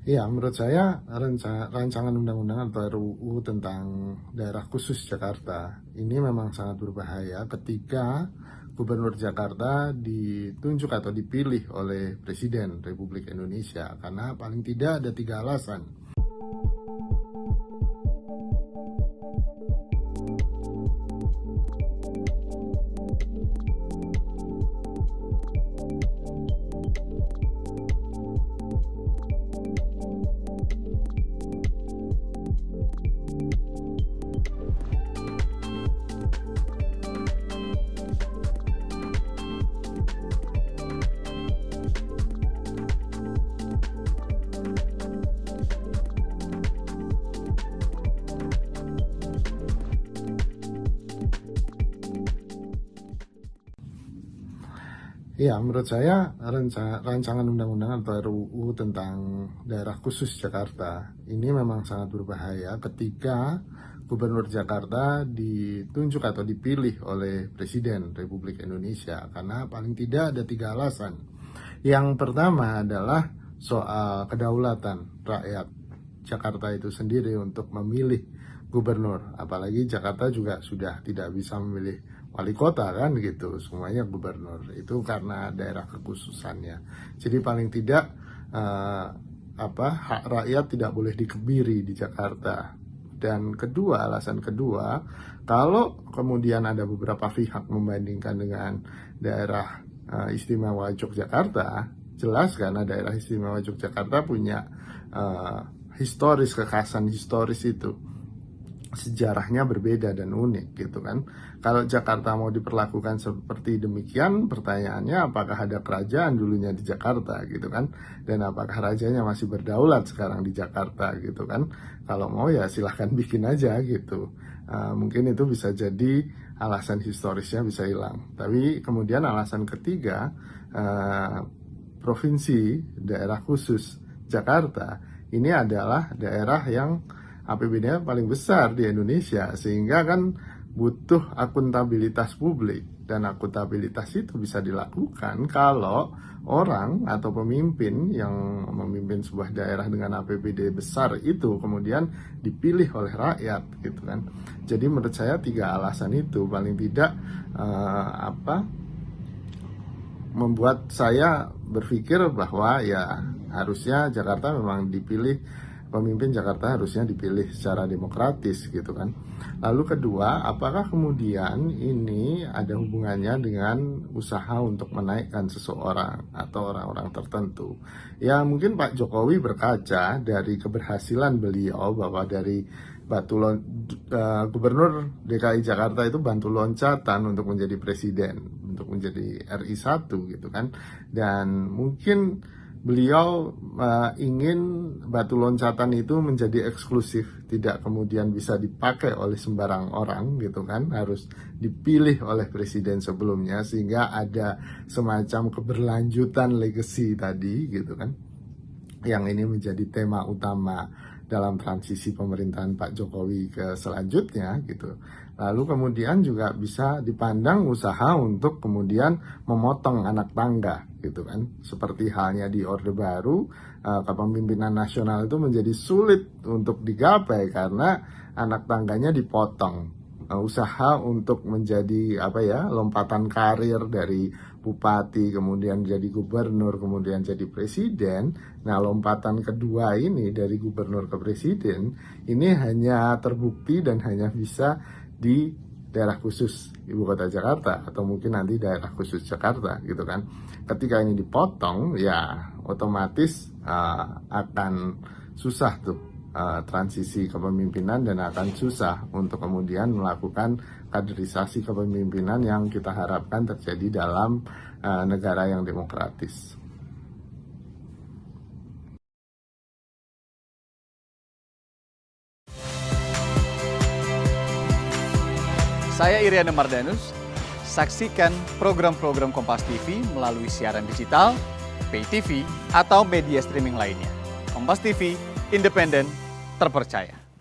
Iya, menurut saya rancangan undang-undang atau RUU tentang daerah khusus Jakarta ini memang sangat berbahaya ketika Gubernur Jakarta ditunjuk atau dipilih oleh Presiden Republik Indonesia, karena paling tidak ada 3 alasan. Iya, menurut saya rancangan undang-undang atau RUU tentang daerah khusus Jakarta ini memang sangat berbahaya ketika Gubernur Jakarta ditunjuk atau dipilih oleh Presiden Republik Indonesia, karena paling tidak ada 3 alasan. Yang pertama adalah soal kedaulatan rakyat Jakarta itu sendiri untuk memilih gubernur, apalagi Jakarta juga sudah tidak bisa memilih wali kota kan gitu, semuanya gubernur, itu karena daerah kekhususannya. Jadi paling tidak hak rakyat tidak boleh dikebiri di Jakarta. Dan kedua, alasan kedua, kalau kemudian ada beberapa pihak membandingkan dengan daerah istimewa Yogyakarta, jelas karena daerah istimewa Yogyakarta punya kekhasan historis itu, sejarahnya berbeda dan unik gitu kan. Kalau Jakarta mau diperlakukan seperti demikian, pertanyaannya apakah ada kerajaan dulunya di Jakarta gitu kan, dan apakah rajanya masih berdaulat sekarang di Jakarta gitu kan. Kalau mau ya silahkan bikin aja gitu. Mungkin itu bisa jadi alasan historisnya bisa hilang. Tapi kemudian alasan ketiga, provinsi daerah khusus Jakarta ini adalah daerah yang APBD-nya paling besar di Indonesia, sehingga kan butuh akuntabilitas publik, dan akuntabilitas itu bisa dilakukan kalau orang atau pemimpin yang memimpin sebuah daerah dengan APBD besar itu kemudian dipilih oleh rakyat gitu kan. Jadi menurut saya 3 alasan itu paling tidak membuat saya berpikir bahwa ya harusnya Jakarta memang dipilih, pemimpin Jakarta harusnya dipilih secara demokratis gitu kan. Lalu kedua, apakah kemudian ini ada hubungannya dengan usaha untuk menaikkan seseorang atau orang-orang tertentu? Ya mungkin Pak Jokowi berkaca dari keberhasilan beliau bahwa dari Gubernur DKI Jakarta itu bantu loncatan untuk menjadi presiden, untuk menjadi RI 1 gitu kan. Dan mungkin beliau ingin batu loncatan itu menjadi eksklusif, tidak kemudian bisa dipakai oleh sembarang orang gitu kan, harus dipilih oleh presiden sebelumnya, sehingga ada semacam keberlanjutan legacy tadi gitu kan, yang ini menjadi tema utama dalam transisi pemerintahan Pak Jokowi ke selanjutnya gitu. Lalu kemudian juga bisa dipandang usaha untuk kemudian memotong anak tangga gitu kan. Seperti halnya di Orde Baru, kepemimpinan nasional itu menjadi sulit untuk digapai karena anak tangganya dipotong. Usaha untuk menjadi lompatan karir dari bupati kemudian jadi gubernur kemudian jadi presiden. Nah, lompatan kedua ini dari gubernur ke presiden ini hanya terbukti dan hanya bisa di daerah khusus ibu kota Jakarta atau mungkin nanti daerah khusus Jakarta gitu kan. Ketika ini dipotong ya otomatis akan susah tuh transisi kepemimpinan, dan akan susah untuk kemudian melakukan kaderisasi kepemimpinan yang kita harapkan terjadi dalam negara yang demokratis. Saya Iriana Mardanus. Saksikan program-program Kompas TV melalui siaran digital, pay TV, atau media streaming lainnya. Kompas TV, independen, terpercaya.